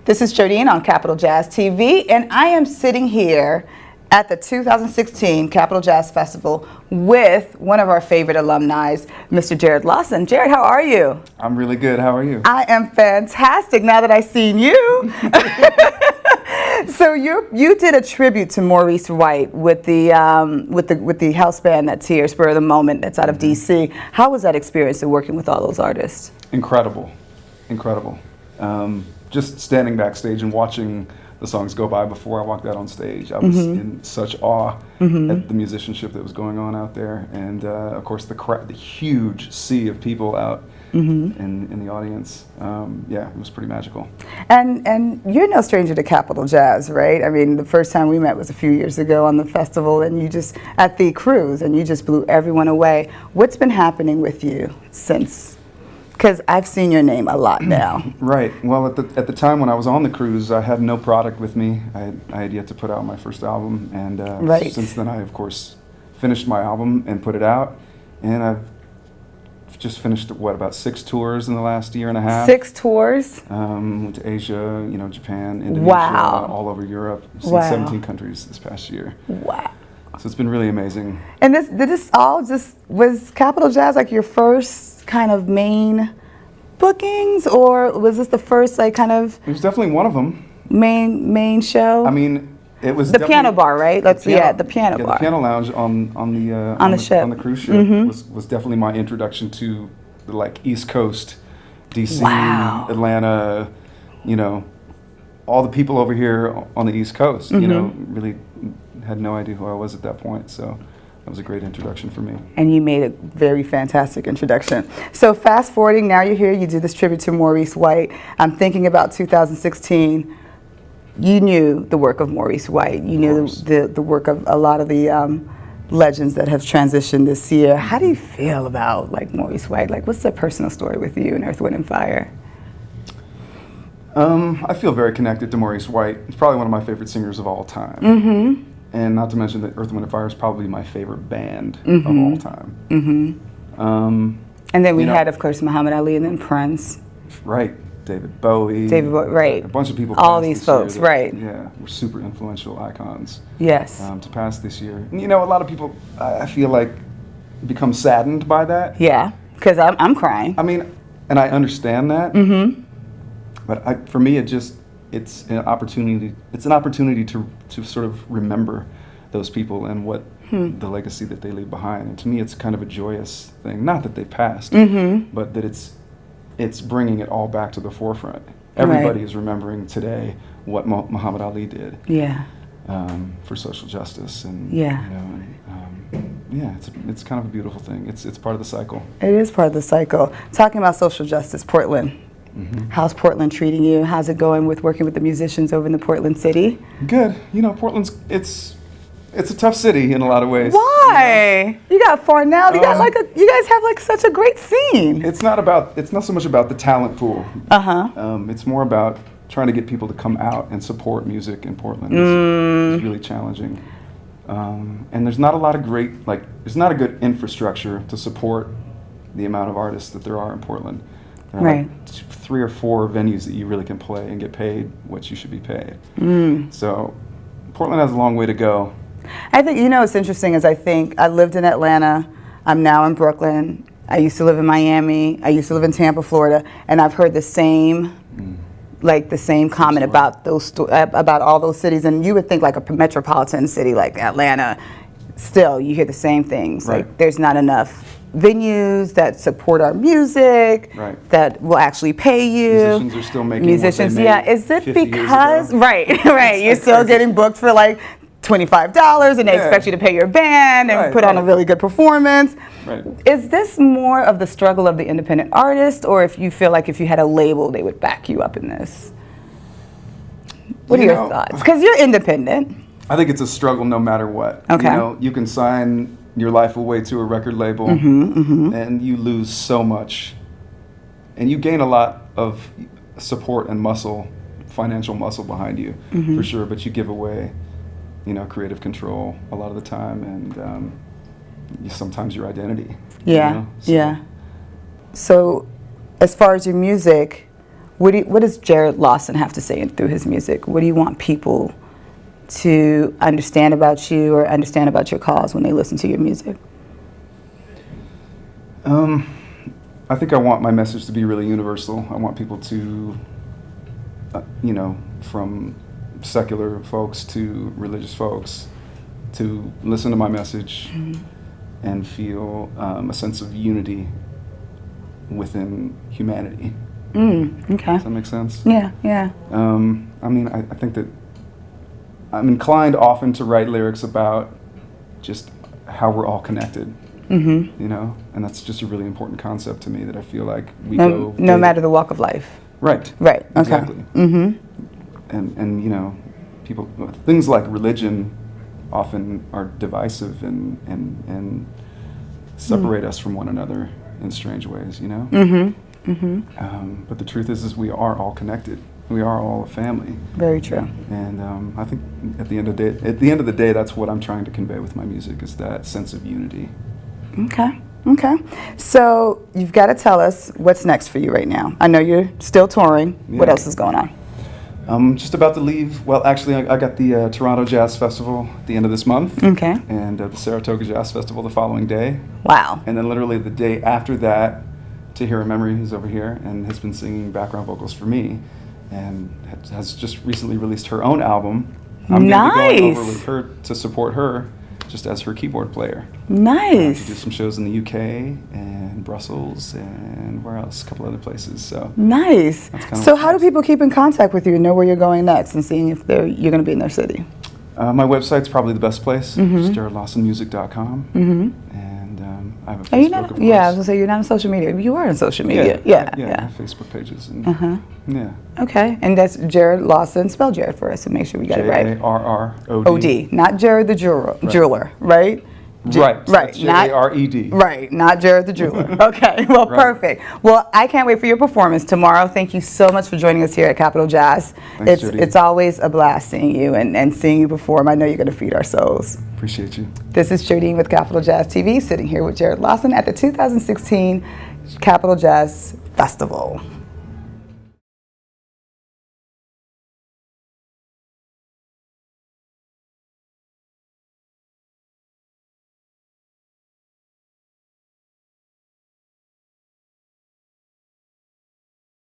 This is Jodine on Capital Jazz TV, and I am sitting here at the 2016 Capital Jazz Festival with one of our favorite alumni, Mr. Jarrod Lawson. Jarrod, how are you? I'm really good. How are you? I am fantastic now that I've seen you. So you did a tribute to Maurice White with the house band that's here, Spur of the Moment, that's out of DC. How was that experience of working with all those artists? Incredible, incredible. Just standing backstage and watching the songs go by before I walked out on stage, I was in such awe at the musicianship that was going on out there, and of course the huge sea of people out in the audience. Yeah, it was pretty magical. And you're no stranger to Capital Jazz, right? I mean, the first time we met was a few years ago on the festival, and you just at the cruise, and you just blew everyone away. What's been happening with you since? Because I've seen your name a lot now. Right. Well, at the time when I was on the cruise, I had no product with me. I had yet to put out my first album, and since then I, of course, finished my album and put it out, and I've just finished, about 6 tours in the last year and a half. 6 tours? Went to Asia, Japan, Indonesia, wow. all over Europe. Seen wow. 17 countries this past year. Wow. So it's been really amazing. And was Capital Jazz like your first kind of main bookings, or was this the first It was definitely one of them. Main show? I mean, it was the piano bar, right? the piano bar. The piano lounge on the ship. On the cruise ship was definitely my introduction to the East Coast, DC, wow. Atlanta, all the people over here on the East Coast. Really had no idea who I was at that point. So that was a great introduction for me. And you made a very fantastic introduction. So fast forwarding, now you're here, you do this tribute to Maurice White. I'm thinking about 2016. You knew the work of Maurice White. You knew the work of a lot of the legends that have transitioned this year. How do you feel about Maurice White? What's the personal story with you and Earth, Wind and Fire? I feel very connected to Maurice White. He's probably one of my favorite singers of all time. And not to mention that Earth, Wind & Fire is probably my favorite band of all time. And then we had, of course, Muhammad Ali and then Prince. Right. David Bowie. Right. A bunch of people. All these folks, right. Yeah, were super influential icons. Yes. To pass this year. And, a lot of people, I feel like, become saddened by that. Yeah, because I'm crying. I mean, and I understand that. But for me, it's an opportunity. It's an opportunity to sort of remember those people and what the legacy that they leave behind. And to me, it's kind of a joyous thing. Not that they've passed, but that it's bringing it all back to the forefront. Everybody is remembering today what Muhammad Ali did. Yeah. For social justice and it's kind of a beautiful thing. It's part of the cycle. It is part of the cycle. Talking about social justice, Portland. How's Portland treating you? How's it going with working with the musicians over in the Portland city? Good. Portland's it's a tough city in a lot of ways. Why? You got Farnell. You guys have such a great scene. It's not so much about the talent pool. It's more about trying to get people to come out and support music in Portland. It's really challenging. And there's not a lot of there's not a good infrastructure to support the amount of artists that there are in Portland. There are 3 or 4 venues that you really can play and get paid what you should be paid. So Portland has a long way to go. I think, what's interesting is I lived in Atlanta. I'm now in Brooklyn. I used to live in Miami. I used to live in Tampa, Florida. And I've heard the same comment about about all those cities. And you would think a metropolitan city like Atlanta, still you hear the same things. There's not enough venues that support our music, that will actually pay you. Musicians are still making musicians, what they made Is it 50 because years ago. You're still getting booked for $25 and they expect you to pay your band and put on a really good performance. Is this more of the struggle of the independent artist, or if you feel like if you had a label they would back you up in this? What are your thoughts? Because you're independent. I think it's a struggle no matter what. Okay. You can sign your life away to a record label and you lose so much, and you gain a lot of support and financial muscle behind you for sure, but you give away creative control a lot of the time, and sometimes your identity. So as far as your music, what does Jarrod Lawson have to say through his music? What do you want people to understand about you or understand about your cause when they listen to your music? I think I want my message to be really universal. I want people to, from secular folks to religious folks, to listen to my message and feel a sense of unity within humanity. Okay. Does that make sense? Yeah, yeah. I think that I'm inclined often to write lyrics about just how we're all connected. And that's just a really important concept to me, that I feel like we go... No matter the walk of life. Right. Right, okay. Exactly. And people, things like religion often are divisive and separate us from one another in strange ways, But the truth is we are all connected. We are all a family. Very true. And I think at the end of the day, that's what I'm trying to convey with my music, is that sense of unity. Okay. So you've got to tell us what's next for you right now. I know you're still touring. Yeah. What else is going on? I'm just about to leave. Well, actually, I got the Toronto Jazz Festival at the end of this month. Okay. And the Saratoga Jazz Festival the following day. Wow. And then literally the day after that, Tahira Memory, who's over here and has been singing background vocals for me, and has just recently released her own album. I'm going to be going over with her to support her, just as her keyboard player. Nice. To do some shows in the UK and Brussels and where else? A couple other places. So nice. So how do people keep in contact with you and know where you're going next and seeing if you're going to be in their city? My website's probably the best place. It's JarrodLawsonMusic.com. And I have a Facebook, of course. Yeah, I was going to say, you're not on social media. You are on social media. Yeah. I have Facebook pages. And, Yeah. Okay, and that's Jarrod Lawson. Spell Jarrod for us and make sure we got it right. Jarrod. O-D, not Jarrod the jeweler, right? Right. Right. Jarred. Right, not Jarrod the jeweler. Okay, well, Perfect. Well, I can't wait for your performance tomorrow. Thank you so much for joining us here at Capitol Jazz. Thanks, Judy. It's always a blast seeing you and seeing you perform. I know you're going to feed our souls. Appreciate you. This is Jodine with Capitol Jazz TV, sitting here with Jarrod Lawson at the 2016 Capitol Jazz Festival.